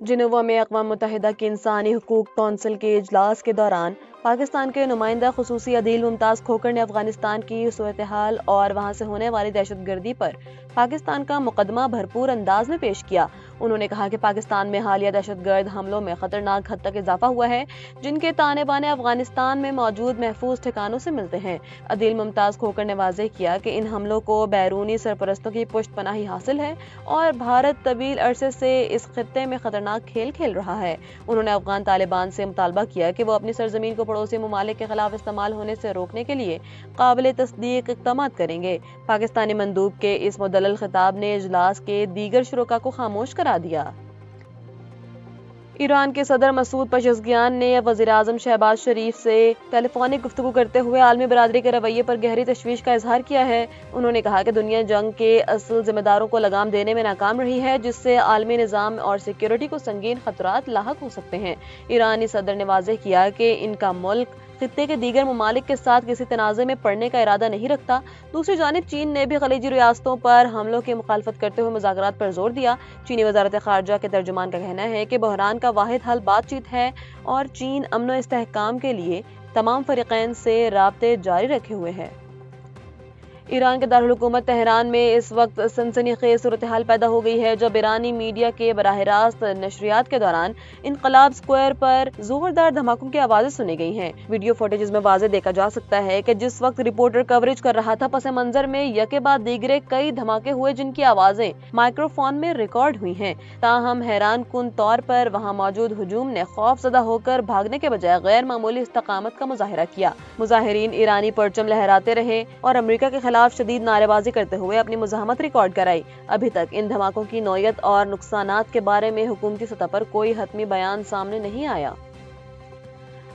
جنوبا میں اقوام متحدہ کی انسانی حقوق کونسل کے اجلاس کے دوران پاکستان کے نمائندہ خصوصی عدیل ممتاز کھوکھر نے افغانستان کی صورتحال اور وہاں سے ہونے والی دہشت گردی پر پاکستان کا مقدمہ بھرپور انداز میں پیش کیا۔ انہوں نے کہا کہ پاکستان میں حالیہ دہشت گرد حملوں میں خطرناک حد تک اضافہ ہوا ہے، جن کے تانے بانے افغانستان میں موجود محفوظ ٹھکانوں سے ملتے ہیں۔ عدیل ممتاز کھوکھر نے واضح کیا کہ ان حملوں کو بیرونی سرپرستوں کی پشت پناہی حاصل ہے اور بھارت طویل عرصے سے اس خطے میں خطرناک کھیل کھیل رہا ہے۔ انہوں نے افغان طالبان سے مطالبہ کیا کہ وہ اپنی سرزمین کو پڑوسی ممالک کے خلاف استعمال ہونے سے روکنے کے لیے قابل تصدیق اقدامات کریں گے۔ پاکستانی مندوب کے اس مدلل خطاب نے اجلاس کے دیگر شرکاء کو خاموش کرا دیا۔ ایران کے صدر مسعود پزشکیان نے وزیراعظم شہباز شریف سے ٹیلی فونک گفتگو کرتے ہوئے عالمی برادری کے رویے پر گہری تشویش کا اظہار کیا ہے۔ انہوں نے کہا کہ دنیا جنگ کے اصل ذمہ داروں کو لگام دینے میں ناکام رہی ہے، جس سے عالمی نظام اور سیکیورٹی کو سنگین خطرات لاحق ہو سکتے ہیں۔ ایرانی صدر نے واضح کیا کہ ان کا ملک خطے کے دیگر ممالک کے ساتھ کسی تنازع میں پڑنے کا ارادہ نہیں رکھتا۔ دوسری جانب چین نے بھی خلیجی ریاستوں پر حملوں کی مخالفت کرتے ہوئے مذاکرات پر زور دیا۔ چینی وزارت خارجہ کے ترجمان کا کہنا ہے کہ بحران کا واحد حل بات چیت ہے اور چین امن و استحکام کے لیے تمام فریقین سے رابطے جاری رکھے ہوئے ہے۔ ایران کے دارالحکومت تہران میں اس وقت سنسنی خیز صورتحال پیدا ہو گئی ہے، جب ایرانی میڈیا کے براہ راست نشریات کے دوران انقلاب اسکوائر پر زوردار دھماکوں کی آوازیں سنی گئی ہیں۔ ویڈیو فوٹیجز میں واضح دیکھا جا سکتا ہے کہ جس وقت رپورٹر کوریج کر رہا تھا، پس منظر میں یکے بعد دیگرے کئی دھماکے ہوئے جن کی آوازیں مائکرو فون میں ریکارڈ ہوئی ہیں۔ تاہم حیران کن طور پر وہاں موجود ہجوم نے خوف زدہ ہو کر بھاگنے کے بجائے غیر معمولی استقامت کا مظاہرہ کیا۔ مظاہرین ایرانی پرچم لہراتے رہے اور امریکہ کے خلاف شدید نعرے بازی کرتے ہوئے اپنی مزاحمت ریکارڈ کرائی۔ ابھی تک ان دھماکوں کی نوعیت اور نقصانات کے بارے میں حکومتی سطح پر کوئی حتمی بیان سامنے نہیں آیا۔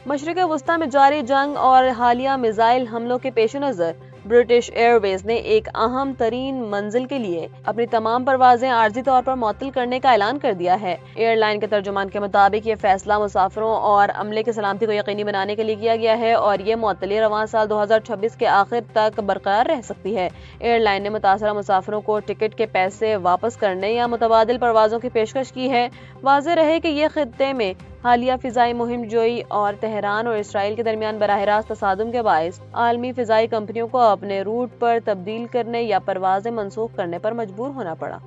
مشرق وسطی میں جاری جنگ اور حالیہ میزائل حملوں کے پیش نظر برٹش ایئر ویز نے ایک اہم ترین منزل کے لیے اپنی تمام پروازیں عارضی طور پر معطل کرنے کا اعلان کر دیا ہے۔ ایئر لائن کے ترجمان کے مطابق یہ فیصلہ مسافروں اور عملے کی سلامتی کو یقینی بنانے کے لیے کیا گیا ہے اور یہ معطلی رواں سال 2026 کے آخر تک برقرار رہ سکتی ہے۔ ایئر لائن نے متاثرہ مسافروں کو ٹکٹ کے پیسے واپس کرنے یا متبادل پروازوں کی پیشکش کی ہے۔ واضح رہے کہ یہ خطے میں حالیہ فضائی مہم جوئی اور تہران اور اسرائیل کے درمیان براہ راست تصادم کے باعث عالمی فضائی کمپنیوں کو اپنے روٹ پر تبدیل کرنے یا پروازیں منسوخ کرنے پر مجبور ہونا پڑا۔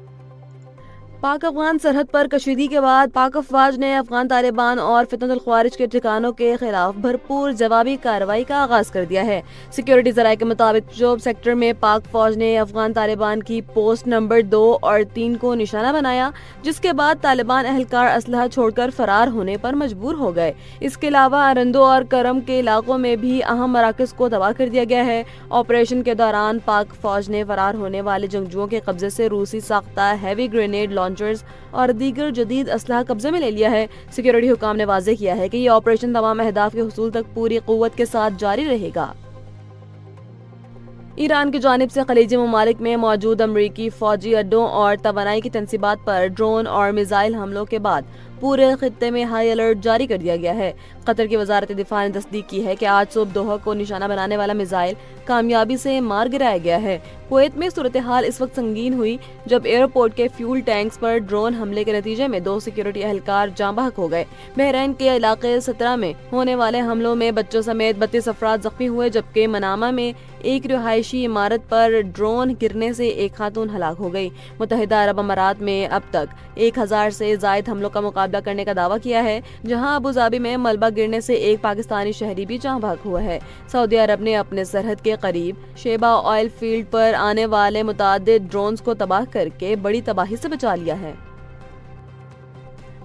پاک افغان سرحد پر کشیدگی کے بعد پاک افواج نے افغان طالبان اور فتنۃ الخوارج کے ٹھکانوں کے خلاف بھرپور جوابی کارروائی کا آغاز کر دیا ہے۔ سیکیورٹی ذرائع کے مطابق جوب سیکٹر میں پاک فوج نے افغان طالبان کی پوسٹ نمبر 2 اور 3 کو نشانہ بنایا، جس کے بعد طالبان اہلکار اسلحہ چھوڑ کر فرار ہونے پر مجبور ہو گئے۔ اس کے علاوہ ارندو اور کرم کے علاقوں میں بھی اہم مراکز کو تباہ کر دیا گیا ہے۔ آپریشن کے دوران پاک فوج نے فرار ہونے والے جنگجوؤں کے قبضے سے روسی ساختہ ہیوی گرینیڈ اور دیگر جدید اسلحہ قبضے میں لے لیا ہے۔ سیکیورٹی حکام نے واضح کیا ہے کہ یہ آپریشن تمام اہداف کے حصول تک پوری قوت کے ساتھ جاری رہے گا۔ ایران کی جانب سے خلیجی ممالک میں موجود امریکی فوجی اڈوں اور توانائی کی تنصیبات پر ڈرون اور میزائل حملوں کے بعد پورے خطے میں ہائی الرٹ جاری کر دیا گیا ہے۔ قطر کی وزارت دفاع نے تصدیق کی ہے کہ آج صبح دوحہ کو نشانہ بنانے والا میزائل کامیابی سے مار گرایا گیا ہے۔ کویت میں صورتحال اس وقت سنگین ہوئی جب ایئرپورٹ کے فیول ٹینکس پر ڈرون حملے کے نتیجے میں 2 سیکیورٹی اہلکار جاں بحق ہو گئے۔ بحرین کے علاقے 17 میں ہونے والے حملوں میں بچوں سمیت 32 افراد زخمی ہوئے، جبکہ منامہ میں ایک رہائشی عمارت پر ڈرون گرنے سے ایک خاتون ہلاک ہو گئی۔ متحدہ عرب امارات میں اب تک 1000 سے زائد حملوں کا مقابلہ کرنے کا دعویٰ کیا ہے، جہاں ابوظہبی میں ملبہ گرنے سے ایک پاکستانی شہری بھی جاں بحق ہوا ہے۔ سعودی عرب نے اپنے سرحد کے قریب شیبہ آئل فیلڈ پر آنے والے متعدد ڈرونز کو تباہ کر کے بڑی تباہی سے بچا لیا ہے۔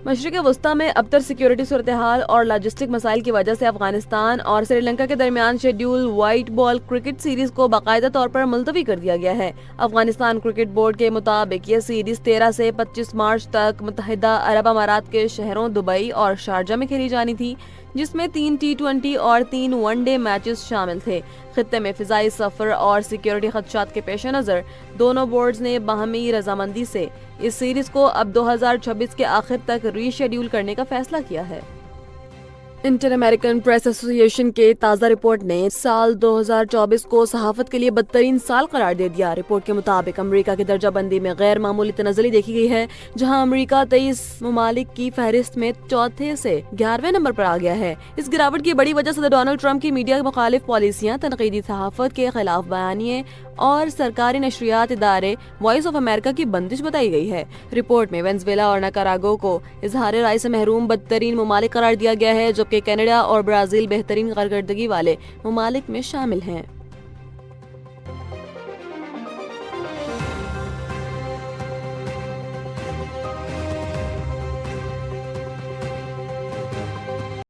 مشرق وسطی میں ابتر سیکیورٹی صورتحال اور لاجسٹک مسائل کی وجہ سے افغانستان اور سری لنکا کے درمیان schedule white ball cricket series کو باقاعدہ طور پر ملتوی کر دیا گیا ہے۔ افغانستان کرکٹ بورڈ کے مطابق یہ سیریز 13 سے 25 مارچ تک متحدہ عرب امارات کے شہروں دبئی اور شارجہ میں کھیلی جانی تھی، جس میں 3 T20 اور 3 ون ڈے میچز شامل تھے۔ خطے میں فضائی سفر اور سیکیورٹی خدشات کے پیش نظر دونوں بورڈز نے باہمی رضامندی سے اس سیریز کو اب 2026 کے آخر تک ری شیڈیول کرنے کا فیصلہ کیا ہے۔ انٹر امریکن پریس ایسوسی ایشن کے تازہ رپورٹ نے سال 2024 کو صحافت کے لیے بدترین سال قرار دے دیا۔ رپورٹ کے مطابق امریکہ کی درجہ بندی میں غیر معمولی تنزلی دیکھی گئی ہے، جہاں امریکہ 23 ممالک کی فہرست میں چوتھے سے 11ویں نمبر پر آ گیا ہے۔ اس گراوٹ کی بڑی وجہ صدر ڈونلڈ ٹرمپ کی میڈیا مخالف پالیسیاں، تنقیدی صحافت کے خلاف بیانیے اور سرکاری نشریات ادارے وائس آف امریکہ کی بندش بتائی گئی ہے۔ رپورٹ میں وینزویلا اور نکاراگو کو اظہار رائے سے محروم بدترین ممالک قرار دیا گیا ہے، جبکہ کینیڈا اور برازیل بہترین کارکردگی والے ممالک میں شامل ہیں۔